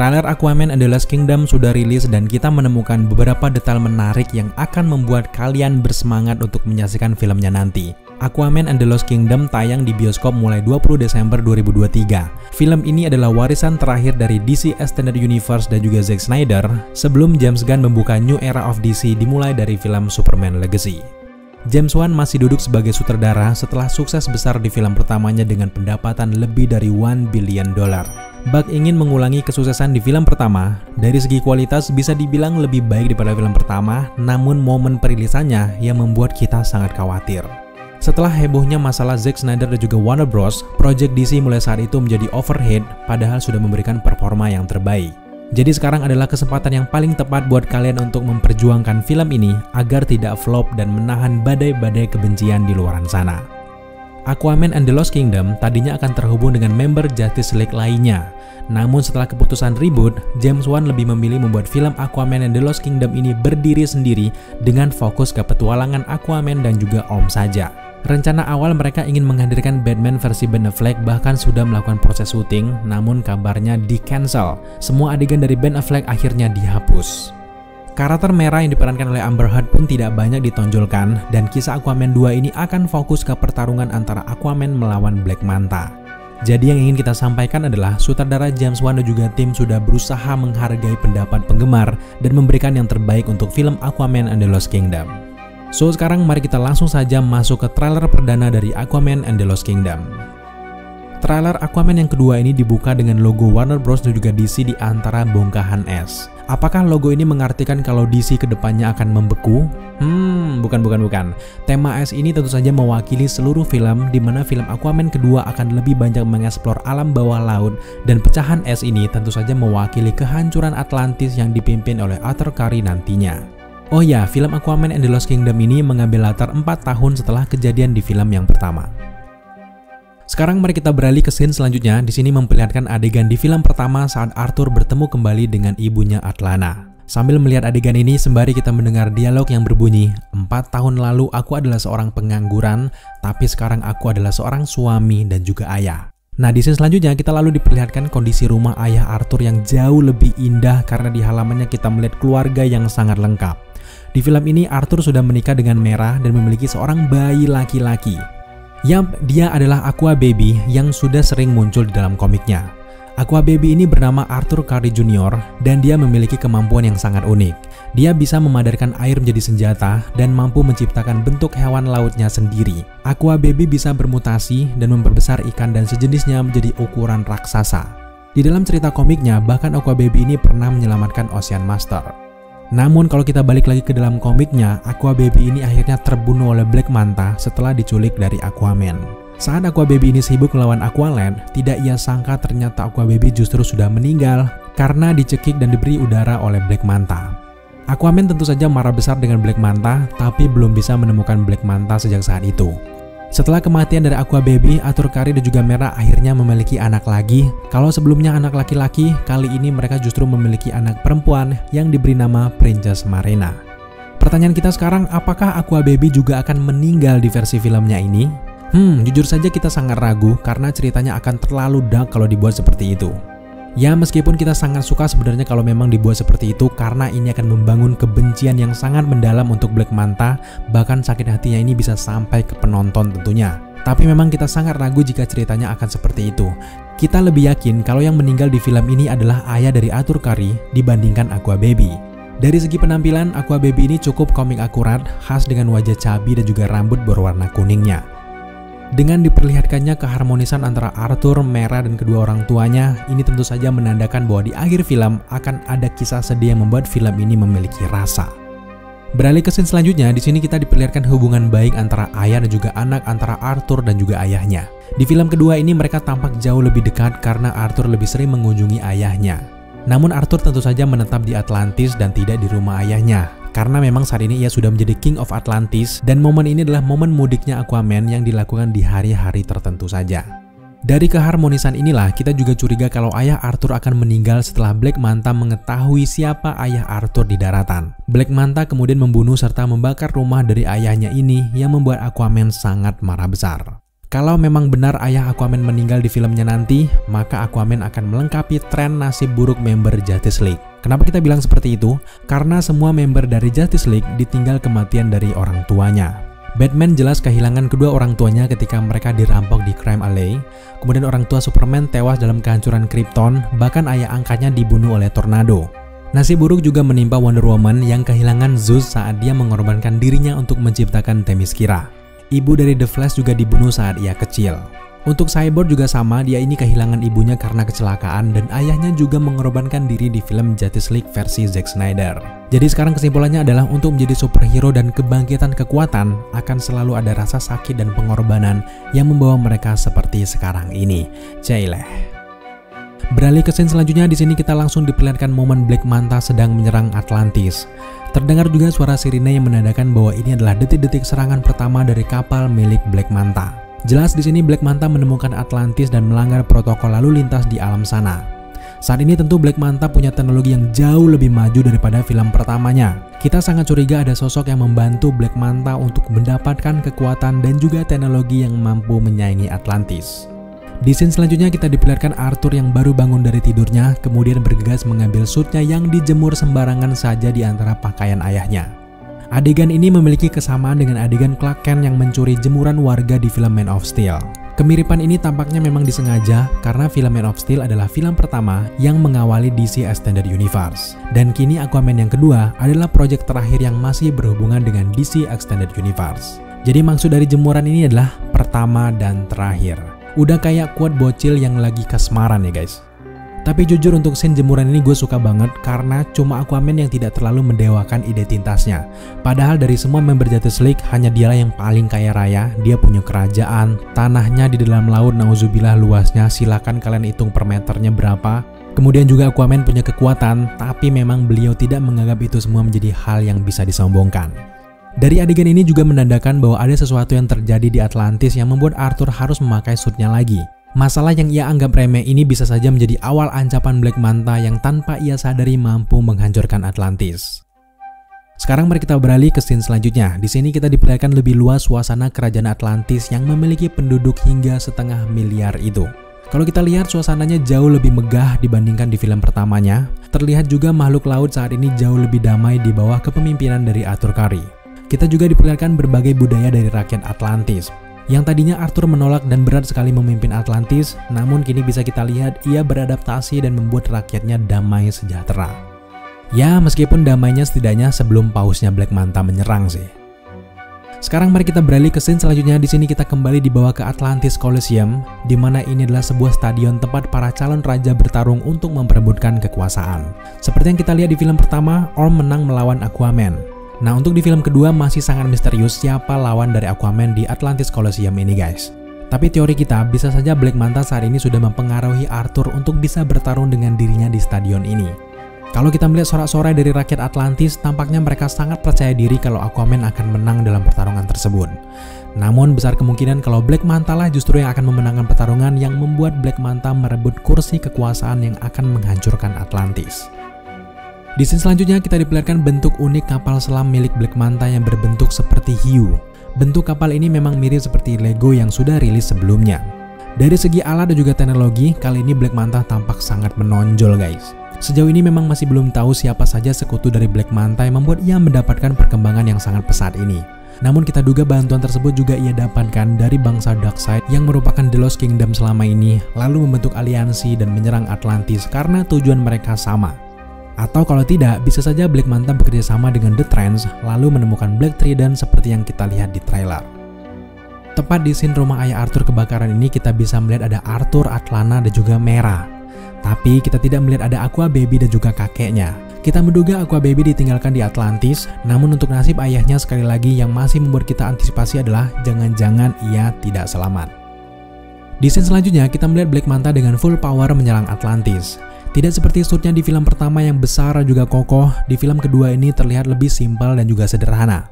Trailer Aquaman and the Lost Kingdom sudah rilis dan kita menemukan beberapa detail menarik yang akan membuat kalian bersemangat untuk menyaksikan filmnya nanti. Aquaman and the Lost Kingdom tayang di bioskop mulai 20 Desember 2023. Film ini adalah warisan terakhir dari DC Extended Universe dan juga Zack Snyder sebelum James Gunn membuka new era of DC dimulai dari film Superman Legacy. James Wan masih duduk sebagai sutradara setelah sukses besar di film pertamanya dengan pendapatan lebih dari $1 billion. Buck ingin mengulangi kesuksesan di film pertama. Dari segi kualitas bisa dibilang lebih baik daripada film pertama, namun momen perilisannya yang membuat kita sangat khawatir. Setelah hebohnya masalah Zack Snyder dan juga Warner Bros, project DC mulai saat itu menjadi overhead padahal sudah memberikan performa yang terbaik. Jadi sekarang adalah kesempatan yang paling tepat buat kalian untuk memperjuangkan film ini agar tidak flop dan menahan badai-badai kebencian di luaran sana. Aquaman and the Lost Kingdom tadinya akan terhubung dengan member Justice League lainnya. Namun setelah keputusan reboot, James Wan lebih memilih membuat film Aquaman and the Lost Kingdom ini berdiri sendiri dengan fokus ke petualangan Aquaman dan juga Om saja. Rencana awal mereka ingin menghadirkan Batman versi Ben Affleck, bahkan sudah melakukan proses syuting, namun kabarnya di-cancel. Semua adegan dari Ben Affleck akhirnya dihapus. Karakter merah yang diperankan oleh Amber Heard pun tidak banyak ditonjolkan, dan kisah Aquaman 2 ini akan fokus ke pertarungan antara Aquaman melawan Black Manta. Jadi yang ingin kita sampaikan adalah sutradara James Wan dan juga tim sudah berusaha menghargai pendapat penggemar dan memberikan yang terbaik untuk film Aquaman and the Lost Kingdom. So sekarang mari kita langsung saja masuk ke trailer perdana dari Aquaman and the Lost Kingdom. Trailer Aquaman yang kedua ini dibuka dengan logo Warner Bros dan juga DC di antara bongkahan es. Apakah logo ini mengartikan kalau DC kedepannya akan membeku? Bukan. Tema es ini tentu saja mewakili seluruh film, di mana film Aquaman kedua akan lebih banyak mengeksplor alam bawah laut, dan pecahan es ini tentu saja mewakili kehancuran Atlantis yang dipimpin oleh Arthur Curry nantinya. Oh ya, film Aquaman and the Lost Kingdom ini mengambil latar 4 tahun setelah kejadian di film yang pertama. Sekarang mari kita beralih ke scene selanjutnya. Di sini memperlihatkan adegan di film pertama saat Arthur bertemu kembali dengan ibunya Atlanna. Sambil melihat adegan ini, sembari kita mendengar dialog yang berbunyi, 4 tahun lalu aku adalah seorang pengangguran, tapi sekarang aku adalah seorang suami dan juga ayah. Nah, di scene selanjutnya kita lalu diperlihatkan kondisi rumah ayah Arthur yang jauh lebih indah karena di halamannya kita melihat keluarga yang sangat lengkap. Di film ini Arthur sudah menikah dengan Mera dan memiliki seorang bayi laki-laki. Yap, dia adalah Aqua Baby yang sudah sering muncul di dalam komiknya. Aqua Baby ini bernama Arthur Curry Jr. dan dia memiliki kemampuan yang sangat unik. Dia bisa memadarkan air menjadi senjata dan mampu menciptakan bentuk hewan lautnya sendiri. Aqua Baby bisa bermutasi dan memperbesar ikan dan sejenisnya menjadi ukuran raksasa. Di dalam cerita komiknya, bahkan Aqua Baby ini pernah menyelamatkan Ocean Master. Namun kalau kita balik lagi ke dalam komiknya, Aqua Baby ini akhirnya terbunuh oleh Black Manta setelah diculik dari Aquaman. Saat Aqua Baby ini sibuk melawan Aqualand, tidak ia sangka ternyata Aqua Baby justru sudah meninggal karena dicekik dan diberi udara oleh Black Manta. Aquaman tentu saja marah besar dengan Black Manta, tapi belum bisa menemukan Black Manta sejak saat itu. Setelah kematian dari Aqua Baby, Arthur Curry dan juga Mera akhirnya memiliki anak lagi. Kalau sebelumnya anak laki-laki, kali ini mereka justru memiliki anak perempuan yang diberi nama Princess Marina. Pertanyaan kita sekarang, apakah Aqua Baby juga akan meninggal di versi filmnya ini? Jujur saja kita sangat ragu karena ceritanya akan terlalu dark kalau dibuat seperti itu. Ya, meskipun kita sangat suka sebenarnya kalau memang dibuat seperti itu karena ini akan membangun kebencian yang sangat mendalam untuk Black Manta, bahkan sakit hatinya ini bisa sampai ke penonton tentunya. Tapi memang kita sangat ragu jika ceritanya akan seperti itu. Kita lebih yakin kalau yang meninggal di film ini adalah ayah dari Arthur Curry dibandingkan Aqua Baby. Dari segi penampilan, Aqua Baby ini cukup komik akurat, khas dengan wajah cabi dan juga rambut berwarna kuningnya. Dengan diperlihatkannya keharmonisan antara Arthur, Mera, dan kedua orang tuanya, ini tentu saja menandakan bahwa di akhir film akan ada kisah sedih yang membuat film ini memiliki rasa. Beralih ke scene selanjutnya, di sini kita diperlihatkan hubungan baik antara ayah dan juga anak antara Arthur dan juga ayahnya. Di film kedua ini mereka tampak jauh lebih dekat karena Arthur lebih sering mengunjungi ayahnya. Namun Arthur tentu saja menetap di Atlantis dan tidak di rumah ayahnya. Karena memang saat ini ia sudah menjadi King of Atlantis dan momen ini adalah momen mudiknya Aquaman yang dilakukan di hari-hari tertentu saja. Dari keharmonisan inilah kita juga curiga kalau ayah Arthur akan meninggal setelah Black Manta mengetahui siapa ayah Arthur di daratan. Black Manta kemudian membunuh serta membakar rumah dari ayahnya ini yang membuat Aquaman sangat marah besar. Kalau memang benar ayah Aquaman meninggal di filmnya nanti, maka Aquaman akan melengkapi tren nasib buruk member Justice League. Kenapa kita bilang seperti itu? Karena semua member dari Justice League ditinggal kematian dari orang tuanya. Batman jelas kehilangan kedua orang tuanya ketika mereka dirampok di Crime Alley. Kemudian orang tua Superman tewas dalam kehancuran Krypton, bahkan ayah angkatnya dibunuh oleh tornado. Nasib buruk juga menimpa Wonder Woman yang kehilangan Zeus saat dia mengorbankan dirinya untuk menciptakan Themyscira. Ibu dari The Flash juga dibunuh saat ia kecil. Untuk Cyborg juga sama, dia ini kehilangan ibunya karena kecelakaan dan ayahnya juga mengorbankan diri di film Justice League versi Zack Snyder. Jadi sekarang kesimpulannya adalah untuk menjadi superhero dan kebangkitan kekuatan akan selalu ada rasa sakit dan pengorbanan yang membawa mereka seperti sekarang ini. Caileh. Beralih ke scene selanjutnya, di sini kita langsung diperlihatkan momen Black Manta sedang menyerang Atlantis. Terdengar juga suara sirine yang menandakan bahwa ini adalah detik-detik serangan pertama dari kapal milik Black Manta. Jelas di sini Black Manta menemukan Atlantis dan melanggar protokol lalu lintas di alam sana. Saat ini tentu Black Manta punya teknologi yang jauh lebih maju daripada film pertamanya. Kita sangat curiga ada sosok yang membantu Black Manta untuk mendapatkan kekuatan dan juga teknologi yang mampu menyaingi Atlantis. Di scene selanjutnya kita diperlihatkan Arthur yang baru bangun dari tidurnya, kemudian bergegas mengambil suitnya yang dijemur sembarangan saja di antara pakaian ayahnya. Adegan ini memiliki kesamaan dengan adegan Clark Kent yang mencuri jemuran warga di film Man of Steel. Kemiripan ini tampaknya memang disengaja karena film Man of Steel adalah film pertama yang mengawali DC Extended Universe. Dan kini Aquaman yang kedua adalah proyek terakhir yang masih berhubungan dengan DC Extended Universe. Jadi maksud dari jemuran ini adalah pertama dan terakhir. Udah kayak quote bocil yang lagi kasmaran ya guys. Tapi jujur untuk scene jemuran ini gue suka banget karena cuma Aquaman yang tidak terlalu mendewakan identitasnya. Padahal dari semua member Justice League hanya dialah yang paling kaya raya. Dia punya kerajaan, tanahnya di dalam laut nauzubillah luasnya, silakan kalian hitung per meternya berapa. Kemudian juga Aquaman punya kekuatan, tapi memang beliau tidak menganggap itu semua menjadi hal yang bisa disombongkan. Dari adegan ini juga menandakan bahwa ada sesuatu yang terjadi di Atlantis yang membuat Arthur harus memakai suitnya lagi. Masalah yang ia anggap remeh ini bisa saja menjadi awal ancapan Black Manta yang tanpa ia sadari mampu menghancurkan Atlantis. Sekarang mari kita beralih ke scene selanjutnya. Di sini kita diperlihatkan lebih luas suasana kerajaan Atlantis yang memiliki penduduk hingga 500 miliar itu. Kalau kita lihat suasananya jauh lebih megah dibandingkan di film pertamanya. Terlihat juga makhluk laut saat ini jauh lebih damai di bawah kepemimpinan dari Arthur Curry. Kita juga diperlihatkan berbagai budaya dari rakyat Atlantis. Yang tadinya Arthur menolak dan berat sekali memimpin Atlantis, namun kini bisa kita lihat ia beradaptasi dan membuat rakyatnya damai sejahtera. Ya, meskipun damainya setidaknya sebelum pausnya Black Manta menyerang sih. Sekarang mari kita beralih ke scene selanjutnya. Di sini kita kembali dibawa ke Atlantis Coliseum, di mana ini adalah sebuah stadion tempat para calon raja bertarung untuk memperebutkan kekuasaan. Seperti yang kita lihat di film pertama, Orm menang melawan Aquaman. Nah, untuk di film kedua masih sangat misterius siapa lawan dari Aquaman di Atlantis Coliseum ini guys. Tapi teori kita bisa saja Black Manta saat ini sudah mempengaruhi Arthur untuk bisa bertarung dengan dirinya di stadion ini. Kalau kita melihat sorak-sorai dari rakyat Atlantis, tampaknya mereka sangat percaya diri kalau Aquaman akan menang dalam pertarungan tersebut. Namun besar kemungkinan kalau Black Manta lah justru yang akan memenangkan pertarungan yang membuat Black Manta merebut kursi kekuasaan yang akan menghancurkan Atlantis. Di scene selanjutnya kita diperlihatkan bentuk unik kapal selam milik Black Manta yang berbentuk seperti hiu. Bentuk kapal ini memang mirip seperti Lego yang sudah rilis sebelumnya. Dari segi alat dan juga teknologi, kali ini Black Manta tampak sangat menonjol guys. Sejauh ini memang masih belum tahu siapa saja sekutu dari Black Manta yang membuat ia mendapatkan perkembangan yang sangat pesat ini. Namun kita duga bantuan tersebut juga ia dapatkan dari bangsa Darkseid yang merupakan The Lost Kingdom selama ini, lalu membentuk aliansi dan menyerang Atlantis karena tujuan mereka sama. Atau kalau tidak, bisa saja Black Manta bekerja sama dengan The Trance lalu menemukan Black Trident seperti yang kita lihat di trailer. Tepat di scene rumah ayah Arthur kebakaran ini kita bisa melihat ada Arthur, Atlana, dan juga Mera. Tapi kita tidak melihat ada Aqua Baby dan juga kakeknya. Kita menduga Aqua Baby ditinggalkan di Atlantis, namun untuk nasib ayahnya sekali lagi yang masih membuat kita antisipasi adalah jangan-jangan ia tidak selamat. Di scene selanjutnya kita melihat Black Manta dengan full power menyerang Atlantis. Tidak seperti suitnya di film pertama yang besar dan juga kokoh, di film kedua ini terlihat lebih simpel dan juga sederhana.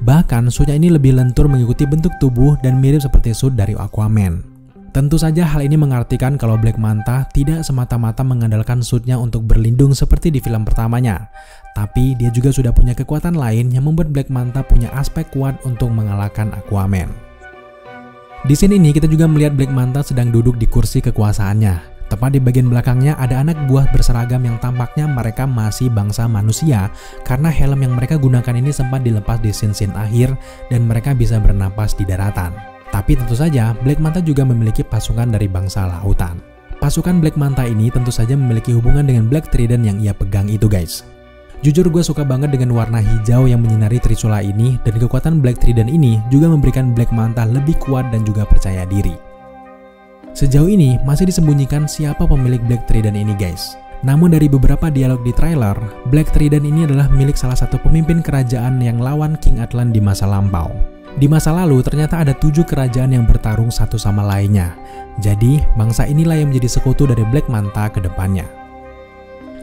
Bahkan suitnya ini lebih lentur mengikuti bentuk tubuh dan mirip seperti suit dari Aquaman. Tentu saja hal ini mengartikan kalau Black Manta tidak semata-mata mengandalkan suitnya untuk berlindung seperti di film pertamanya. Tapi dia juga sudah punya kekuatan lain yang membuat Black Manta punya aspek kuat untuk mengalahkan Aquaman. Di scene ini kita juga melihat Black Manta sedang duduk di kursi kekuasaannya. Tepat di bagian belakangnya ada anak buah berseragam yang tampaknya mereka masih bangsa manusia karena helm yang mereka gunakan ini sempat dilepas di scene-scene akhir dan mereka bisa bernapas di daratan. Tapi tentu saja Black Manta juga memiliki pasukan dari bangsa lautan. Pasukan Black Manta ini tentu saja memiliki hubungan dengan Black Trident yang ia pegang itu guys. Jujur gue suka banget dengan warna hijau yang menyinari Trisula ini dan kekuatan Black Trident ini juga memberikan Black Manta lebih kuat dan juga percaya diri. Sejauh ini masih disembunyikan siapa pemilik Black Trident ini guys. Namun dari beberapa dialog di trailer, Black Trident ini adalah milik salah satu pemimpin kerajaan yang lawan King Atlan di masa lampau. Di masa lalu ternyata ada 7 kerajaan yang bertarung satu sama lainnya. Jadi bangsa inilah yang menjadi sekutu dari Black Manta ke depannya.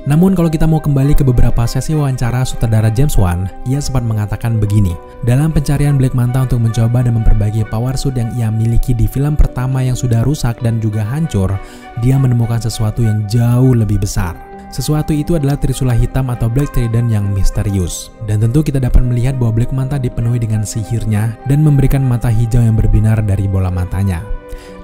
Namun kalau kita mau kembali ke beberapa sesi wawancara sutradara James Wan, ia sempat mengatakan begini. Dalam pencarian Black Manta untuk mencoba dan memperbaiki power suit yang ia miliki di film pertama yang sudah rusak dan juga hancur, dia menemukan sesuatu yang jauh lebih besar. Sesuatu itu adalah Trisula hitam atau Black Trident yang misterius. Dan tentu kita dapat melihat bahwa Black Manta dipenuhi dengan sihirnya dan memberikan mata hijau yang berbinar dari bola matanya.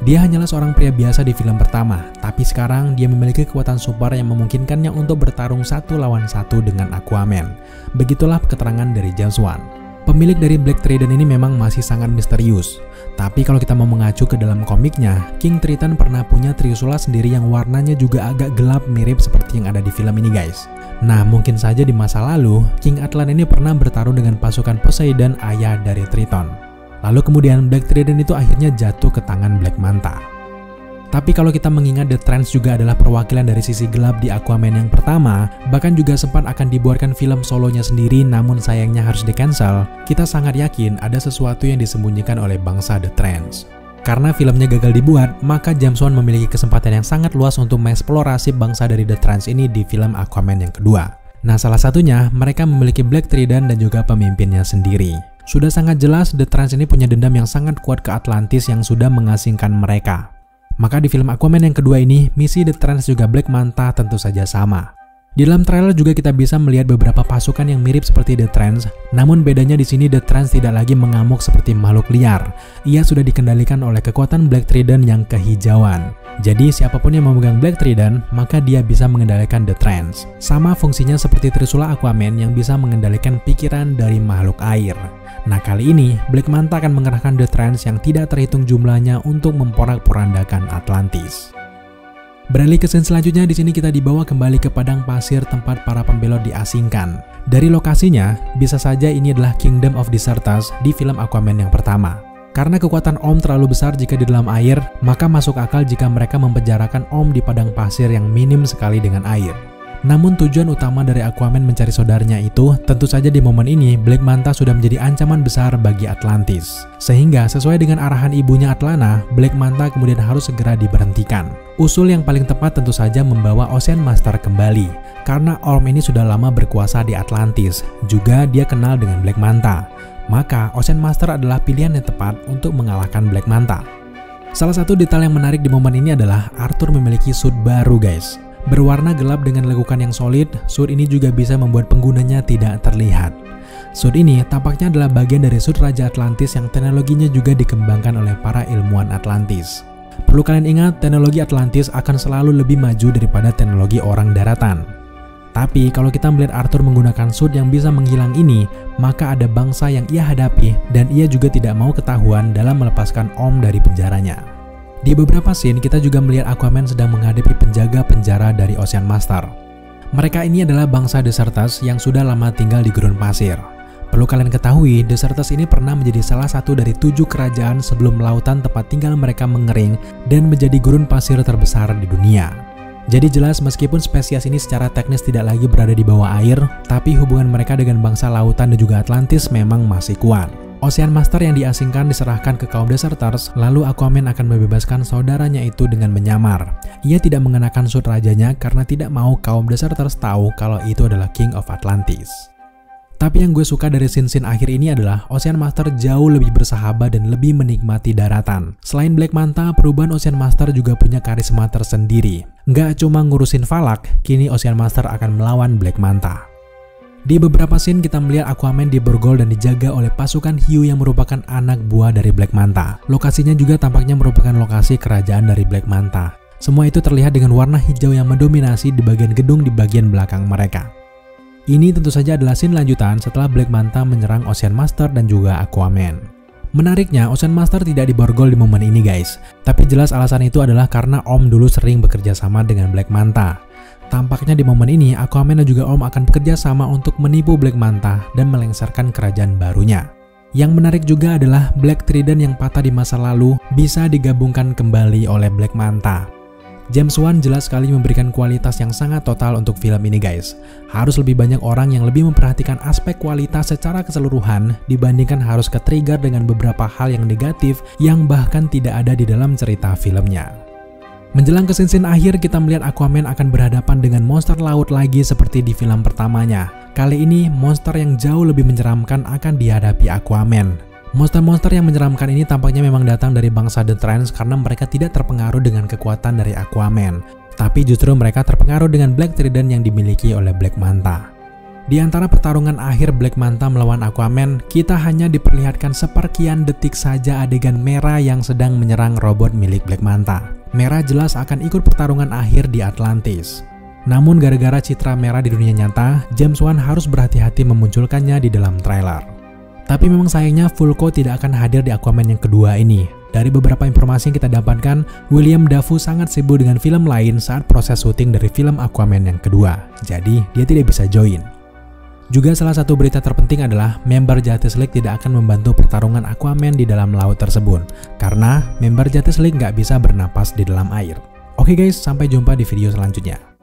Dia hanyalah seorang pria biasa di film pertama, tapi sekarang dia memiliki kekuatan super yang memungkinkannya untuk bertarung satu lawan satu dengan Aquaman. Begitulah keterangan dari James Wan. Pemilik dari Black Trident ini memang masih sangat misterius. Tapi kalau kita mau mengacu ke dalam komiknya, King Triton pernah punya Trisula sendiri yang warnanya juga agak gelap mirip seperti yang ada di film ini guys. Nah mungkin saja di masa lalu, King Atlan ini pernah bertarung dengan pasukan Poseidon, ayah dari Triton. Lalu kemudian Black Trident itu akhirnya jatuh ke tangan Black Manta. Tapi kalau kita mengingat The Trance juga adalah perwakilan dari sisi gelap di Aquaman yang pertama, bahkan juga sempat akan dibuatkan film solonya sendiri namun sayangnya harus di-cancel, kita sangat yakin ada sesuatu yang disembunyikan oleh bangsa The Trance. Karena filmnya gagal dibuat, maka James Wan memiliki kesempatan yang sangat luas untuk mengeksplorasi bangsa dari The Trance ini di film Aquaman yang kedua. Nah salah satunya, mereka memiliki Black Trident dan juga pemimpinnya sendiri. Sudah sangat jelas The Trance ini punya dendam yang sangat kuat ke Atlantis yang sudah mengasingkan mereka. Maka di film Aquaman yang kedua ini, misi The Trance juga Black Manta tentu saja sama. Di dalam trailer juga kita bisa melihat beberapa pasukan yang mirip seperti The Trance, namun bedanya di sini The Trance tidak lagi mengamuk seperti makhluk liar. Ia sudah dikendalikan oleh kekuatan Black Trident yang kehijauan. Jadi siapapun yang memegang Black Trident, maka dia bisa mengendalikan The Trance. Sama fungsinya seperti Trisula Aquaman yang bisa mengendalikan pikiran dari makhluk air. Nah kali ini, Black Manta akan mengerahkan The Trance yang tidak terhitung jumlahnya untuk memporak-porandakan Atlantis. Beralih ke scene selanjutnya, di sini kita dibawa kembali ke padang pasir tempat para pembelot diasingkan. Dari lokasinya, bisa saja ini adalah Kingdom of Deserters di film Aquaman yang pertama. Karena kekuatan Om terlalu besar jika di dalam air, maka masuk akal jika mereka mempenjarakan Om di padang pasir yang minim sekali dengan air. Namun tujuan utama dari Aquaman mencari saudaranya itu, tentu saja di momen ini Black Manta sudah menjadi ancaman besar bagi Atlantis. Sehingga sesuai dengan arahan ibunya Atlana, Black Manta kemudian harus segera diberhentikan. Usul yang paling tepat tentu saja membawa Ocean Master kembali. Karena Orm ini sudah lama berkuasa di Atlantis, juga dia kenal dengan Black Manta. Maka Ocean Master adalah pilihan yang tepat untuk mengalahkan Black Manta. Salah satu detail yang menarik di momen ini adalah Arthur memiliki suit baru guys. Berwarna gelap dengan lekukan yang solid, suit ini juga bisa membuat penggunanya tidak terlihat. Suit ini tampaknya adalah bagian dari suit Raja Atlantis yang teknologinya juga dikembangkan oleh para ilmuwan Atlantis. Perlu kalian ingat, teknologi Atlantis akan selalu lebih maju daripada teknologi orang daratan. Tapi kalau kita melihat Arthur menggunakan suit yang bisa menghilang ini, maka ada bangsa yang ia hadapi dan ia juga tidak mau ketahuan dalam melepaskan Om dari penjaranya. Di beberapa scene kita juga melihat Aquaman sedang menghadapi penjaga penjara dari Ocean Master. Mereka ini adalah bangsa Deserters yang sudah lama tinggal di gurun pasir. Perlu kalian ketahui, Deserters ini pernah menjadi salah satu dari 7 kerajaan sebelum lautan tempat tinggal mereka mengering dan menjadi gurun pasir terbesar di dunia. Jadi jelas meskipun spesies ini secara teknis tidak lagi berada di bawah air, tapi hubungan mereka dengan bangsa lautan dan juga Atlantis memang masih kuat. Ocean Master yang diasingkan diserahkan ke kaum Deserters, lalu Aquaman akan membebaskan saudaranya itu dengan menyamar. Ia tidak mengenakan suit rajanya karena tidak mau kaum Deserters tahu kalau itu adalah King of Atlantis. Tapi yang gue suka dari scene-scene akhir ini adalah Ocean Master jauh lebih bersahabat dan lebih menikmati daratan. Selain Black Manta, perubahan Ocean Master juga punya karisma tersendiri. Nggak cuma ngurusin Valak, kini Ocean Master akan melawan Black Manta. Di beberapa scene kita melihat Aquaman diborgol dan dijaga oleh pasukan hiu yang merupakan anak buah dari Black Manta. Lokasinya juga tampaknya merupakan lokasi kerajaan dari Black Manta. Semua itu terlihat dengan warna hijau yang mendominasi di bagian gedung di bagian belakang mereka. Ini tentu saja adalah scene lanjutan setelah Black Manta menyerang Ocean Master dan juga Aquaman. Menariknya, Ocean Master tidak diborgol di momen ini guys. Tapi jelas alasan itu adalah karena Om dulu sering bekerja sama dengan Black Manta. Tampaknya di momen ini, Aquaman dan juga Om akan bekerja sama untuk menipu Black Manta dan melengsarkan kerajaan barunya. Yang menarik juga adalah Black Trident yang patah di masa lalu bisa digabungkan kembali oleh Black Manta. James Wan jelas sekali memberikan kualitas yang sangat total untuk film ini guys. Harus lebih banyak orang yang lebih memperhatikan aspek kualitas secara keseluruhan dibandingkan harus ke-trigger dengan beberapa hal yang negatif yang bahkan tidak ada di dalam cerita filmnya. Menjelang ke scene akhir, kita melihat Aquaman akan berhadapan dengan monster laut lagi seperti di film pertamanya. Kali ini, monster yang jauh lebih menyeramkan akan dihadapi Aquaman. Monster-monster yang menyeramkan ini tampaknya memang datang dari bangsa The Trance karena mereka tidak terpengaruh dengan kekuatan dari Aquaman. Tapi justru mereka terpengaruh dengan Black Trident yang dimiliki oleh Black Manta. Di antara pertarungan akhir Black Manta melawan Aquaman, kita hanya diperlihatkan seperkian detik saja adegan Mera yang sedang menyerang robot milik Black Manta. Mera jelas akan ikut pertarungan akhir di Atlantis. Namun gara-gara citra Mera di dunia nyata, James Wan harus berhati-hati memunculkannya di dalam trailer. Tapi memang sayangnya Vulko tidak akan hadir di Aquaman yang kedua ini. Dari beberapa informasi yang kita dapatkan, William Dafoe sangat sibuk dengan film lain saat proses syuting dari film Aquaman yang kedua. Jadi, dia tidak bisa join. Juga salah satu berita terpenting adalah member Justice League tidak akan membantu pertarungan Aquaman di dalam laut tersebut. Karena member Justice League nggak bisa bernapas di dalam air. Oke guys, sampai jumpa di video selanjutnya.